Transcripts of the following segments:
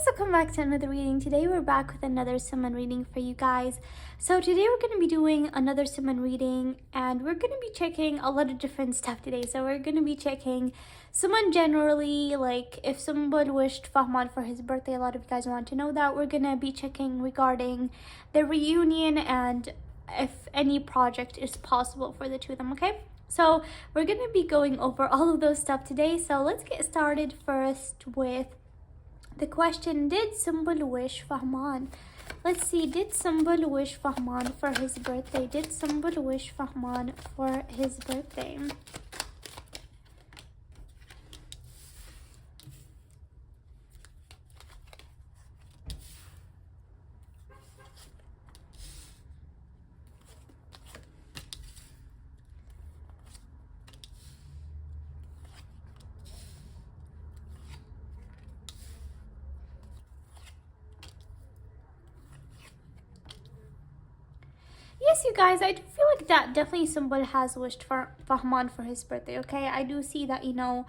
welcome back to another reading. Today we're back with another SuMaan reading for you guys. So today we're going to be doing another SuMaan reading, and we're going to be checking a lot of different stuff today. So we're going to be checking SuMaan generally, like if someone wished Fahman for his birthday. A lot of you guys want to know that. We're going to be checking regarding the reunion and if any project is possible for the two of them, okay? So we're going to be going over all of those stuff today. So let's get started first with the question, did Sumbul wish Fahman? Let's see, did Sumbul wish Fahman for his birthday? Did Sumbul wish Fahman for his birthday? Yes, you guys, I do feel like that definitely Sumbul has wished for Fahman for his birthday, okay? I do see that, definitely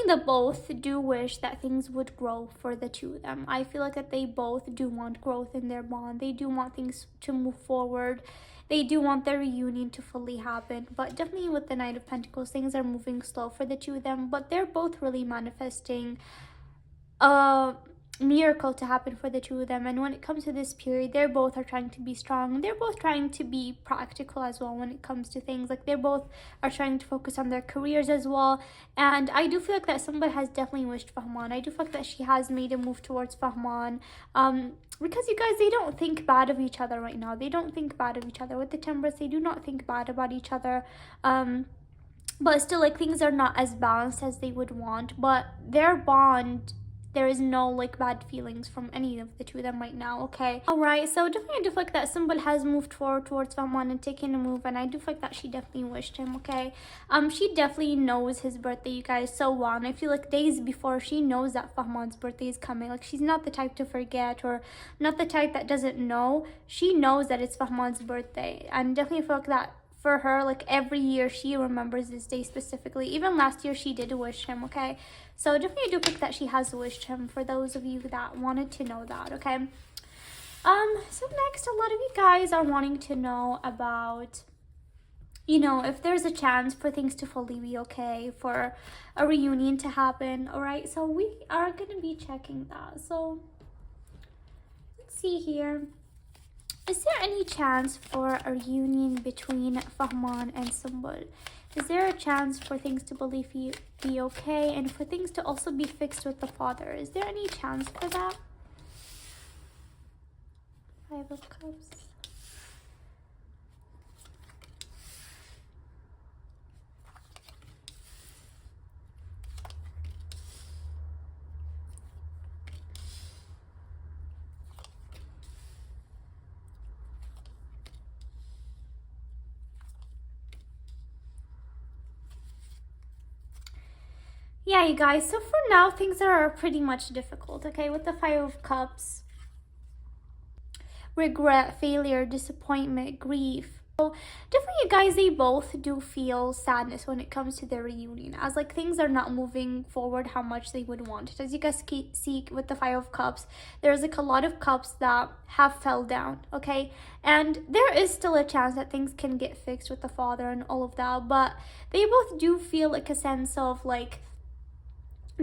the both do wish that things would grow for the two of them. I feel like that they both do want growth in their bond. They do want things to move forward. They do want their reunion to fully happen. But definitely with the Knight of Pentacles, things are moving slow for the two of them. But they're both really manifesting miracle to happen for the two of them. And when it comes to this period, they're both are trying to be strong. They're both trying to be practical as well when it comes to things. Like they both are trying to focus on their careers as well. And I do feel like that somebody has definitely wished Fahman. I do feel like that she has made a move towards Fahman. Because you guys, they don't think bad of each other right now. They don't think bad of each other. With the Temperance, they do not think bad about each other. But still, like, things are not as balanced as they would want. But their bond, there is no like bad feelings from any of the two of them right now, okay? All right, so definitely I do feel like that Symbol has moved forward towards Fahman and taken a move, and I do feel like that she definitely wished him, okay? She definitely knows his birthday, you guys, so well, and I feel like days before she knows that Fahman's birthday is coming. Like, she's not the type to forget or not the type that doesn't know. She knows that it's Fahman's birthday, and definitely feel like that for her, like every year she remembers this day specifically. Even last year she did wish him, okay? So definitely do think that she has wished him, for those of you that wanted to know that, okay? So next, a lot of you guys are wanting to know about, if there's a chance for things to fully be okay, for a reunion to happen. All right, so we are gonna be checking that. So let's see here. Is there any chance for a reunion between Fahman and Sumbul? Is there a chance for things to be okay and for things to also be fixed with the father? Is there any chance for that? Five of Cups. Yeah, you guys, so for now, things are pretty much difficult, okay? With the Five of Cups, regret, failure, disappointment, grief. So definitely, you guys, they both do feel sadness when it comes to their reunion, as like things are not moving forward how much they would want it. As you guys see with the Five of Cups, there's like a lot of cups that have fell down, okay? And there is still a chance that things can get fixed with the father and all of that, but they both do feel like a sense of like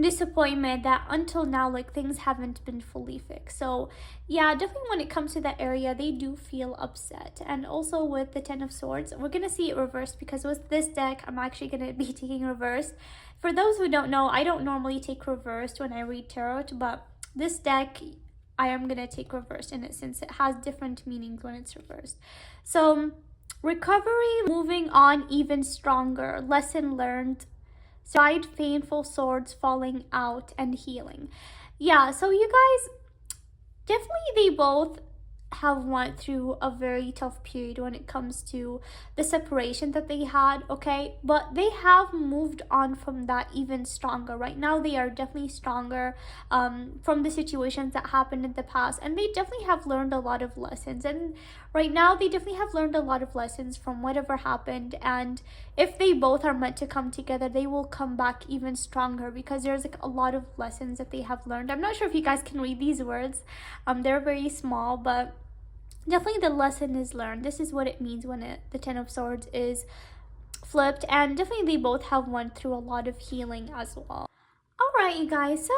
disappointment that until now, like, things haven't been fully fixed. So yeah, definitely when it comes to that area, they do feel upset. And also with the Ten of Swords, we're gonna see it reversed, because with this deck I'm actually gonna be taking reversed. For those who don't know, I don't normally take reversed when I read tarot, but this deck I am gonna take reversed in it, since it has different meanings when it's reversed. So recovery, moving on even stronger, lesson learned, side painful swords falling out, and healing. Yeah, so you guys, definitely they both have went through a very tough period when it comes to the separation that they had, okay? But they have moved on from that even stronger. Right now they are definitely stronger from the situations that happened in the past, and they definitely have learned a lot of lessons. And right now they definitely have learned a lot of lessons from whatever happened, and if they both are meant to come together, they will come back even stronger, because there's like a lot of lessons that they have learned. I'm not sure if you guys can read these words. They're very small, but definitely the lesson is learned. This is what it means when the Ten of Swords is flipped, and definitely they both have went through a lot of healing as well. Alright, you guys, so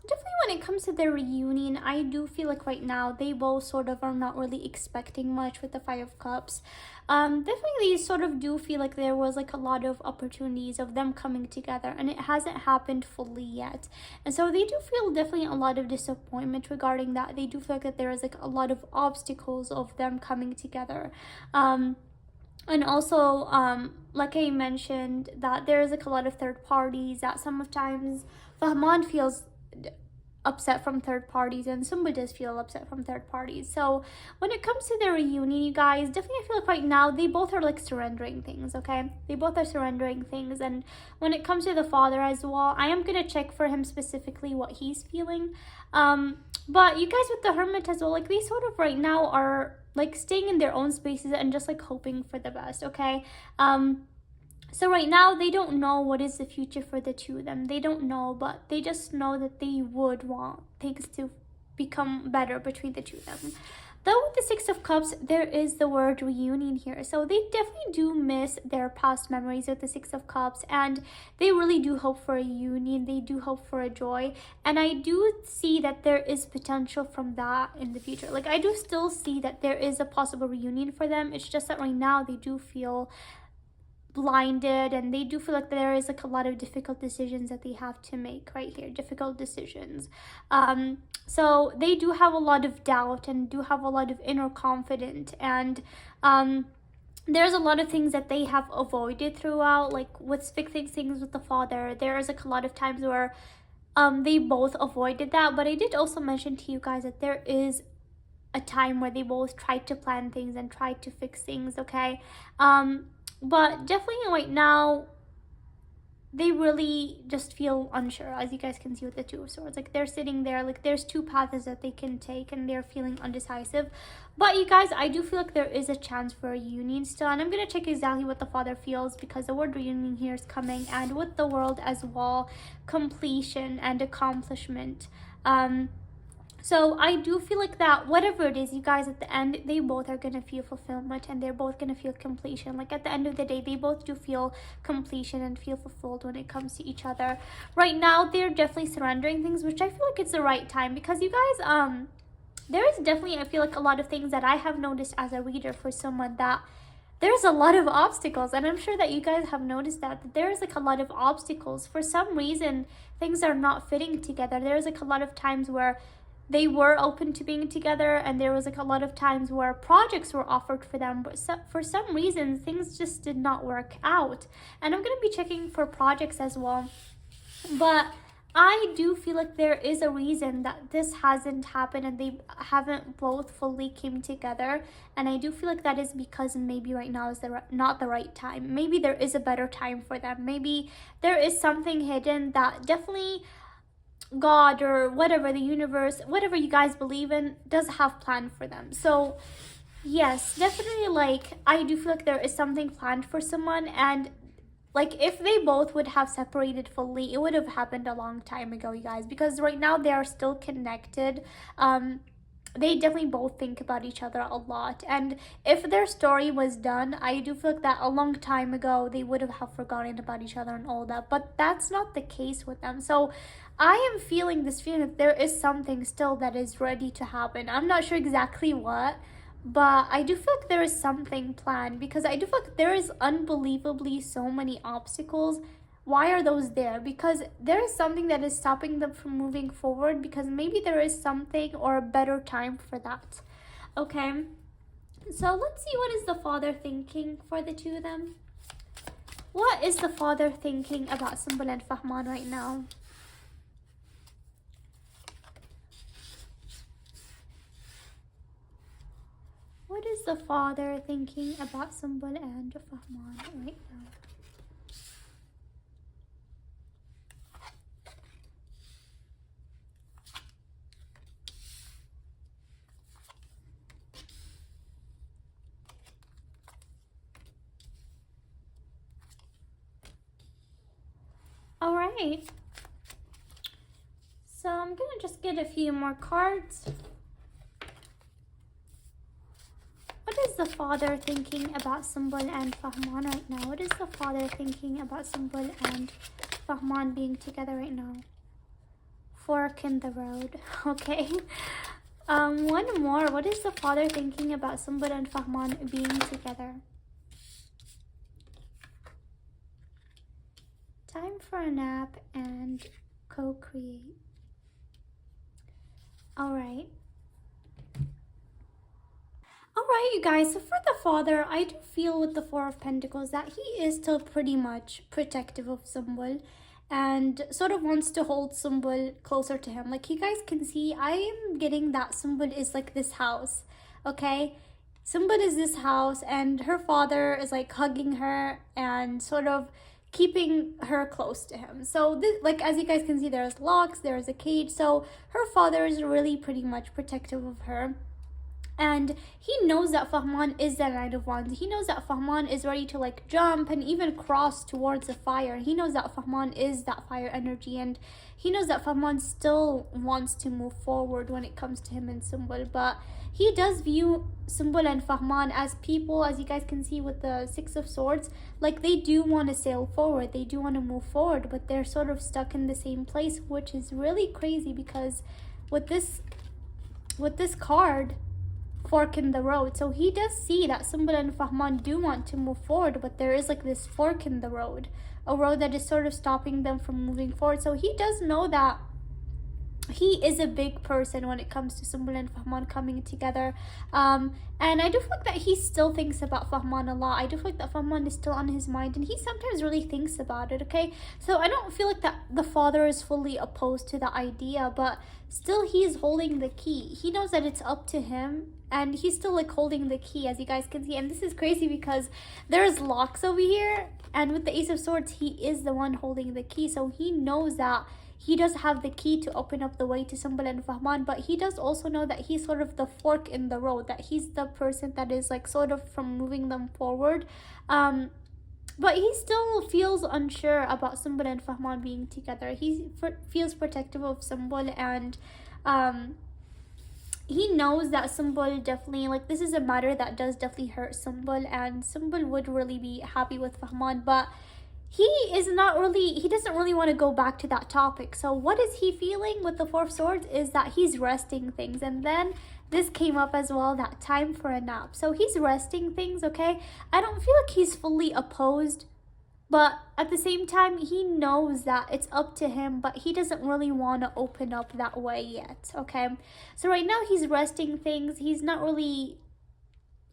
definitely when it comes to their reunion, I do feel like right now they both sort of are not really expecting much with the Five of Cups. Definitely they sort of do feel like there was like a lot of opportunities of them coming together, and it hasn't happened fully yet. And so they do feel definitely a lot of disappointment regarding that. They do feel like that there is like a lot of obstacles of them coming together. And also, like I mentioned, that there's like a lot of third parties, that sometimes Fahman feels upset from third parties, and Sumba does feel upset from third parties. So when it comes to their reunion, you guys, definitely I feel like right now they both are like surrendering things, okay? They both are surrendering things. And when it comes to the father as well, I am gonna check for him specifically what he's feeling. But you guys with the Hermit as well, like they sort of right now are like staying in their own spaces and just like hoping for the best, okay? So right now they don't know what is the future for the two of them. They don't know, but they just know that they would want things to become better between the two of them. Though with the Six of Cups, there is the word reunion here. So they definitely do miss their past memories with the Six of Cups, and they really do hope for a union. They do hope for a joy. And I do see that there is potential from that in the future. Like I do still see that there is a possible reunion for them. It's just that right now they do feel blinded, and they do feel like there is like a lot of difficult decisions that they have to make right here. Difficult decisions. So they do have a lot of doubt and do have a lot of inner confidence, and there's a lot of things that they have avoided throughout, like with fixing things with the father. There's like a lot of times where they both avoided that. But I did also mention to you guys that there is a time where they both tried to plan things and tried to fix things, okay? But definitely right now they really just feel unsure, as you guys can see with the Two of Swords. Like they're sitting there, like there's two paths that they can take, and they're feeling undecisive. But you guys, I do feel like there is a chance for a union still, and I'm gonna check exactly what the father feels, because the word reunion here is coming, and with the World as well, completion and accomplishment. So I do feel like that whatever it is, you guys, at the end, they both are going to feel fulfillment, and they're both going to feel completion. Like at the end of the day, they both do feel completion and feel fulfilled when it comes to each other. Right now, they're definitely surrendering things, which I feel like it's the right time, because you guys, there is definitely, I feel like, a lot of things that I have noticed as a reader for someone, that there's a lot of obstacles, and I'm sure that you guys have noticed that there's like a lot of obstacles. For some reason, things are not fitting together. There's like a lot of times where they were open to being together, and there was like a lot of times where projects were offered for them, but for some reason things just did not work out. And I'm going to be checking for projects as well, but I do feel like there is a reason that this hasn't happened and they haven't both fully came together. And I do feel like that is because maybe right now is not the right time. Maybe there is a better time for them. Maybe there is something hidden that definitely God or whatever, the universe, whatever you guys believe in, does have planned for them. So yes, definitely, like I do feel like there is something planned for someone, and like if they both would have separated fully, it would have happened a long time ago, you guys, because right now they are still connected. They definitely both think about each other a lot, and if their story was done, I do feel like that a long time ago they would have forgotten about each other and all that. But that's not the case with them. So I am feeling this feeling that there is something still that is ready to happen. I'm not sure exactly what, but I do feel like there is something planned, because I do feel like there is unbelievably so many obstacles. Why are those there? Because there is something that is stopping them from moving forward, because maybe there is something or a better time for that. Okay, so let's see, what is the father thinking for the two of them? What is the father thinking about Sumbul and Fahman right now? What is the father thinking about Sumbul and Fahman right now? All right. So I'm gonna just get a few more cards. What is the father thinking about Sumbul and Fahman right now? What is the father thinking about Sumbul and Fahman being together right now? Fork in the road. Okay. One more. What is the father thinking about Sumbul and Fahman being together? Time for a nap and co-create. Alright. Alright, you guys. So for the father, I do feel with the Four of Pentacles that he is still pretty much protective of Sumbul and sort of wants to hold Sumbul closer to him. Like you guys can see, I am getting that Sumbul is like this house. Okay? Sumbul is this house and her father is like hugging her and sort of keeping her close to him. So this, like as you guys can see, there's locks, there's a cage. So her father is really pretty much protective of her. And he knows that Fahman is the Knight of Wands. He knows that Fahman is ready to like jump and even cross towards the fire. He knows that Fahman is that fire energy, and he knows that Fahman still wants to move forward when it comes to him and Sumbul. But he does view Sumbul and Fahman as people, as you guys can see with the Six of Swords. Like they do want to sail forward, they do want to move forward, but they're sort of stuck in the same place, which is really crazy because with this card, fork in the road. So he does see that Sumbul and Fahman do want to move forward, but there is like this fork in the road, a road that is sort of stopping them from moving forward. So he does know that he is a big person when it comes to Sumbul and Fahman coming together. And I do feel like that he still thinks about Fahman a lot. I do feel like that Fahman is still on his mind and he sometimes really thinks about it, okay? So I don't feel like that the father is fully opposed to the idea, but still he is holding the key. He knows that it's up to him and he's still like holding the key, as you guys can see. And this is crazy because there's locks over here, and with the Ace of Swords, he is the one holding the key. So he knows that he does have the key to open up the way to Sumbul and Fahman, but he does also know that he's sort of the fork in the road, that he's the person that is like sort of from moving them forward. But he still feels unsure about Sumbul and Fahman being together. He feels protective of Sumbul, and he knows that Sumbul definitely, like, this is a matter that does definitely hurt Sumbul, and Sumbul would really be happy with Fahman, but he doesn't really want to go back to that topic. So what is he feeling with the Four of Swords is that he's resting things. And then this came up as well, that time for a nap. So he's resting things, okay? I don't feel like he's fully opposed, but at the same time, he knows that it's up to him, but he doesn't really want to open up that way yet, okay? So right now he's resting things. He's not really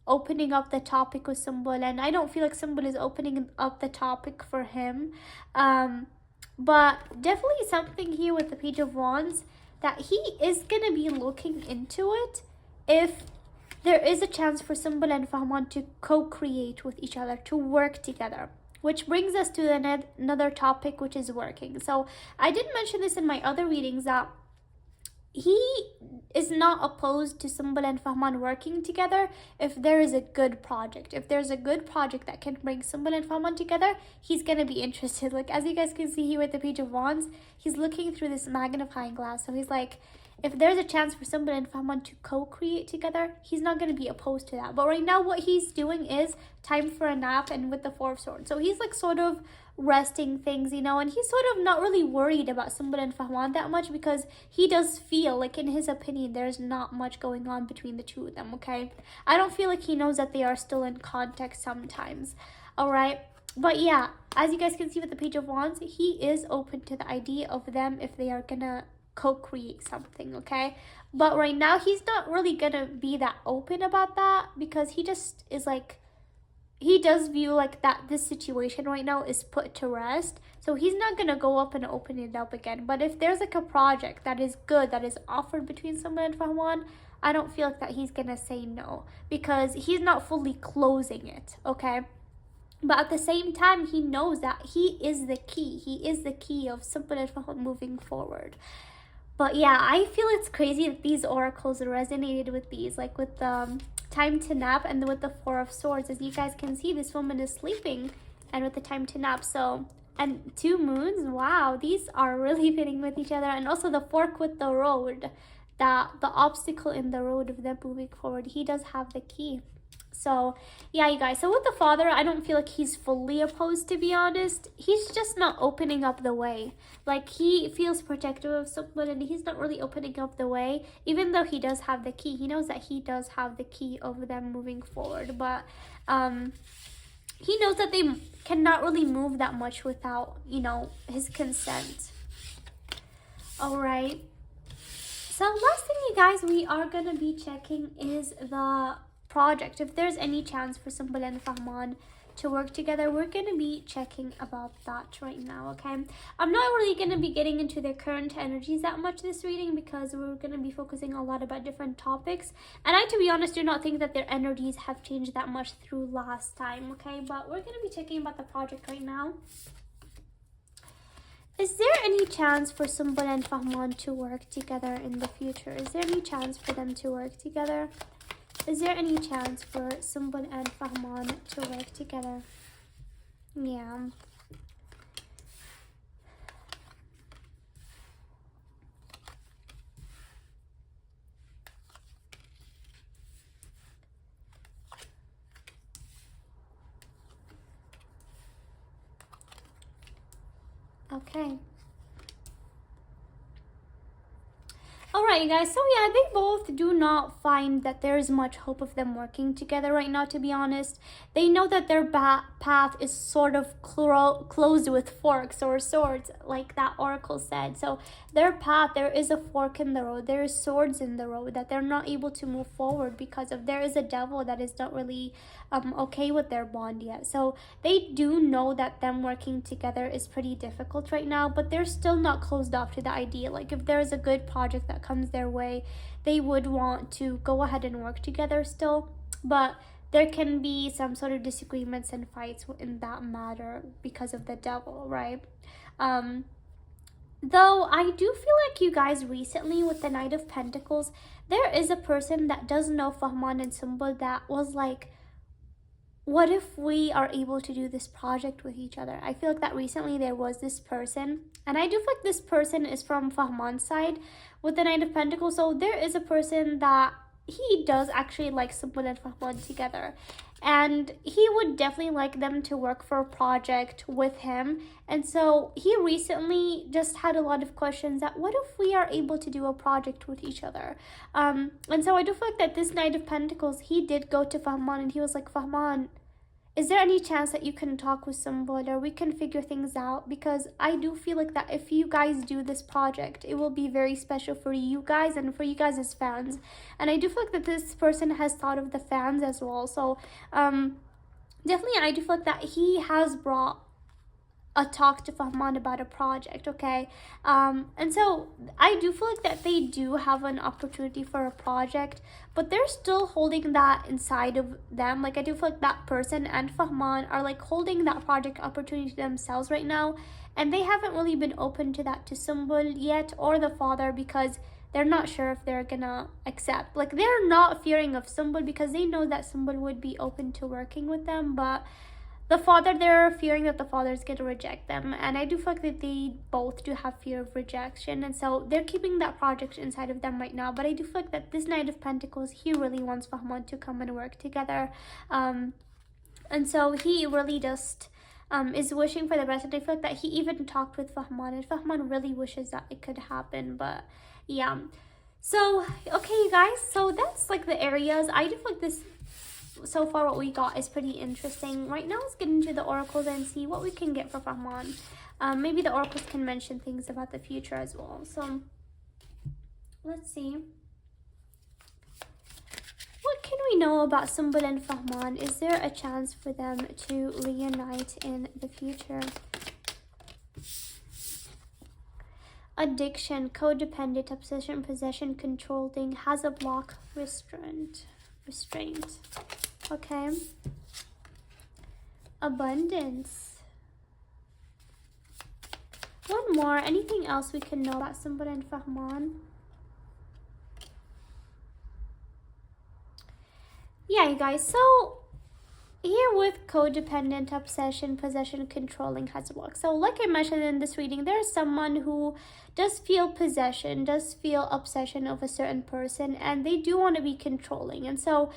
opening up the topic with Sumbul, and I don't feel like Sumbul is opening up the topic for him. But definitely something here with the Page of Wands that he is going to be looking into it if there is a chance for Sumbul and Fahman to co-create with each other, to work together. Which brings us to another topic, which is working. So I did mention this in my other readings that he is not opposed to Sumbul and Fahman working together if there is a good project. If there's a good project that can bring Sumbul and Fahman together, he's going to be interested. Like, as you guys can see here with the Page of Wands, he's looking through this magnifying glass. So he's like, if there's a chance for Sumbul and Fahman to co-create together, he's not going to be opposed to that. But right now, what he's doing is time for a nap, and with the Four of Swords. So he's like sort of resting things, you know, and he's sort of not really worried about Sumbul and Fahman that much because he does feel like, in his opinion, there's not much going on between the two of them, okay? I don't feel like he knows that they are still in contact sometimes, all right? But yeah, as you guys can see with the Page of Wands, he is open to the idea of them if they are gonna co-create something, okay? But right now, he's not really gonna be that open about that because he just is like, he does view like that this situation right now is put to rest. So he's not going to go up and open it up again. But if there's like a project that is good, that is offered between Sumbul and Fahman, I don't feel like that he's gonna say no, because he's not fully closing it, okay? But at the same time, he knows that he is the key. He is the key of Simple and Fahman moving forward. But yeah, I feel it's crazy that these oracles resonated with these, like with the time to nap and with the Four of Swords. As you guys can see, this woman is sleeping, and with the time to nap. So, and 2 moons, wow, these are really fitting with each other. And also the fork with the road, that the obstacle in the road of them moving forward, he does have the key. So yeah, you guys, so with the father, I don't feel like he's fully opposed, to be honest. He's just not opening up the way. Like, he feels protective of someone, and he's not really opening up the way, even though he does have the key. He knows that he does have the key of them moving forward, but he knows that they cannot really move that much without, you know, his consent. All right, so last thing, you guys, we are gonna be checking is the project. If there's any chance for Simple and Fahman to work together, we're going to be checking about that right now, okay? I'm not really going to be getting into their current energies that much this reading, because we're going to be focusing a lot about different topics, and I, to be honest, do not think that their energies have changed that much through last time, okay? But we're going to be checking about the project right now. Is there any chance for Simple and Fahman to work together in the future? Is there any chance for them to work together? Is there any chance for Simple and Fahman to work together? Yeah. Okay. Alright, you guys, so yeah, they both do not find that there is much hope of them working together right now, to be honest. They know that their path is sort of closed with forks or swords, like that oracle said. So their path, there is a fork in the road, there is swords in the road that they're not able to move forward because of. There is a devil that is not really okay with their bond yet. So they do know that them working together is pretty difficult right now, but they're still not closed off to the idea. Like, if there is a good project that comes their way, they would want to go ahead and work together still, but there can be some sort of disagreements and fights in that matter because of the devil, right? Though I do feel like, you guys, recently with the Knight of Pentacles, there is a person that does know Fahman and Simple that was like, what if we are able to do this project with each other? I feel like that recently there was this person, and I do feel like this person is from Fahman's side with the Knight of Pentacles. So there is a person that he does actually like Simple and Fahman together, and he would definitely like them to work for a project with him. And so he recently just had a lot of questions that, what if we are able to do a project with each other? And so I do feel like that this Knight of Pentacles, he did go to Fahman, and he was like, Fahman, is there any chance that you can talk with Simple, or we can figure things out? Because I do feel like that if you guys do this project, it will be very special for you guys and for you guys as fans. And I do feel like that this person has thought of the fans as well. So definitely, I do feel like that he has brought a talk to Fahman about a project, okay? And so I do feel like that they do have an opportunity for a project, but they're still holding that inside of them. Like, I do feel like that person and Fahman are like holding that project opportunity to themselves right now, and they haven't really been open to that to Simple yet, or the father, because they're not sure if they're gonna accept. Like, they're not fearing of Simple because they know that Simple would be open to working with them, but the father, they're fearing that the father is going to reject them. And I do feel like that they both do have fear of rejection. And so they're keeping that project inside of them right now. But I do feel like that this Knight of Pentacles, he really wants Fahman to come and work together. And so he really just is wishing for the best. And I feel like that he even talked with Fahman, and Fahman really wishes that it could happen. But yeah. So, okay, you guys. So that's like the areas. I do feel like this, so far what we got is pretty interesting. Right now, let's get into the oracles and see what we can get for Fahman. Maybe the oracles can mention things about the future as well. So let's see. What can we know about Simple and Fahman? Is there a chance for them to reunite in the future? addiction, codependent, obsession, possession, controlling, has a block, restraint. Okay. Abundance. One more. Anything else we can know about Sumbul and Fahman? Yeah, you guys. So here with codependent, obsession, possession, controlling, has a block. So like I mentioned in this reading, there's someone who does feel possession, does feel obsession of a certain person, and they do want to be controlling. And so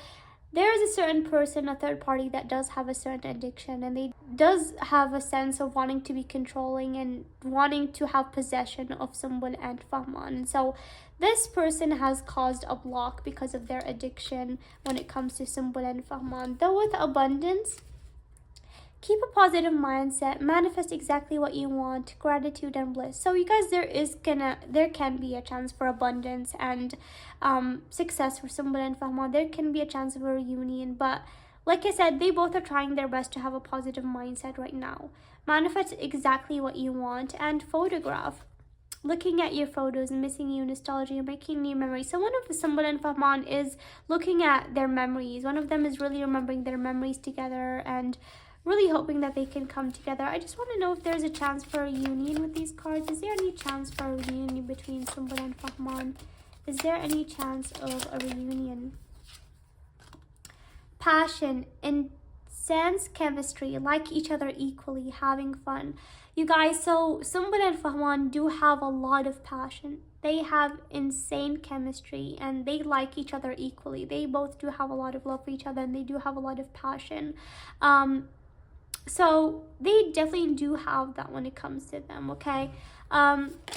there is a certain person, a third party, that does have a certain addiction, and they does have a sense of wanting to be controlling and wanting to have possession of Sumbul and Fahman. And so this person has caused a block because of their addiction when it comes to Sumbul and Fahman. Though with abundance, keep a positive mindset, manifest exactly what you want, gratitude and bliss. So you guys, there can be a chance for abundance and success for Sumbul and Fahman. There can be a chance of a reunion, but like I said, they both are trying their best to have a positive mindset right now. Manifest exactly what you want and photograph. Looking at your photos and missing you, nostalgia, making new memories. So one of the Sumbul and Fahman is looking at their memories. One of them is really remembering their memories together and really hoping that they can come together. I just want to know if there's a chance for a union with these cards. Is there any chance for a reunion between Sumbul and Fahman? Is there any chance of a reunion? Passion, intense chemistry, like each other equally, having fun. You guys, so Sumbul and Fahman do have a lot of passion. They have insane chemistry and they like each other equally. They both do have a lot of love for each other and they do have a lot of passion. So they definitely do have that when it comes to them, okay?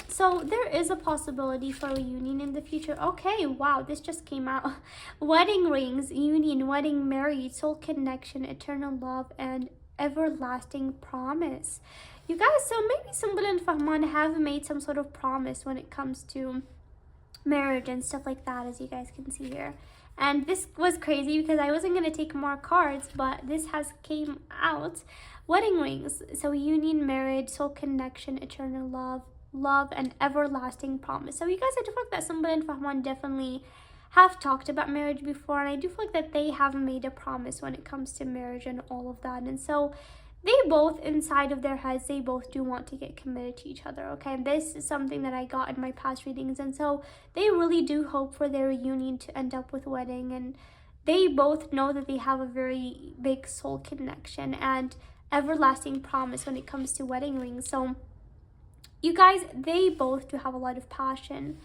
So there is a possibility for a reunion in the future. Okay, wow, this just came out. Wedding rings, union, wedding, married, soul connection, eternal love, and everlasting promise. You guys, so maybe Sumbul and Fahman have made some sort of promise when it comes to marriage and stuff like that, as you guys can see here. And this was crazy because I wasn't going to take more cards, but this has came out. Wedding rings, so union, marriage, soul connection, eternal love, and everlasting promise. So you guys, I do feel like that Sumbul and Fahman definitely have talked about marriage before, and I do feel like that they have made a promise when it comes to marriage and all of that. And so they both, inside of their heads, they both do want to get committed to each other, okay? And this is something that I got in my past readings, and so they really do hope for their reunion to end up with wedding, and they both know that they have a very big soul connection and everlasting promise when it comes to wedding rings. So you guys, they both do have a lot of passion.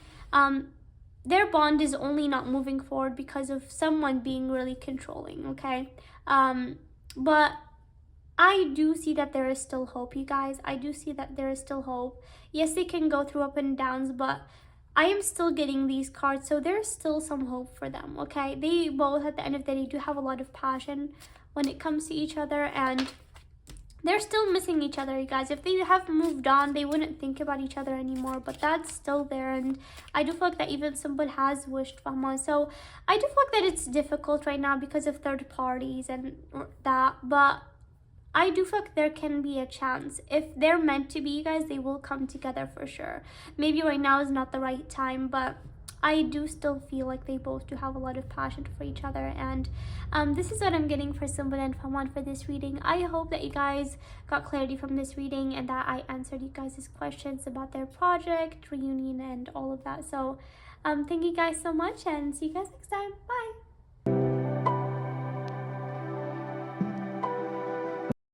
Their bond is only not moving forward because of someone being really controlling, okay? But I do see that there is still hope, you guys. I do see that there is still hope. Yes, they can go through up and downs, but I am still getting these cards, so there's still some hope for them, okay? They both, at the end of the day, do have a lot of passion when it comes to each other, and they're still missing each other, you guys. If they have moved on, they wouldn't think about each other anymore, but that's still there. And I do feel like that even Sumbul has wished Fahman. So I do feel like that it's difficult right now because of third parties and that, but I do feel like there can be a chance. If they're meant to be, you guys, they will come together for sure. Maybe right now is not the right time, but I do still feel like they both do have a lot of passion for each other. And this is what I'm getting for Sumbul and Fahman for this reading. I hope that you guys got clarity from this reading and that I answered you guys' questions about their project, reunion, and all of that. So thank you guys so much, and see you guys next time. Bye!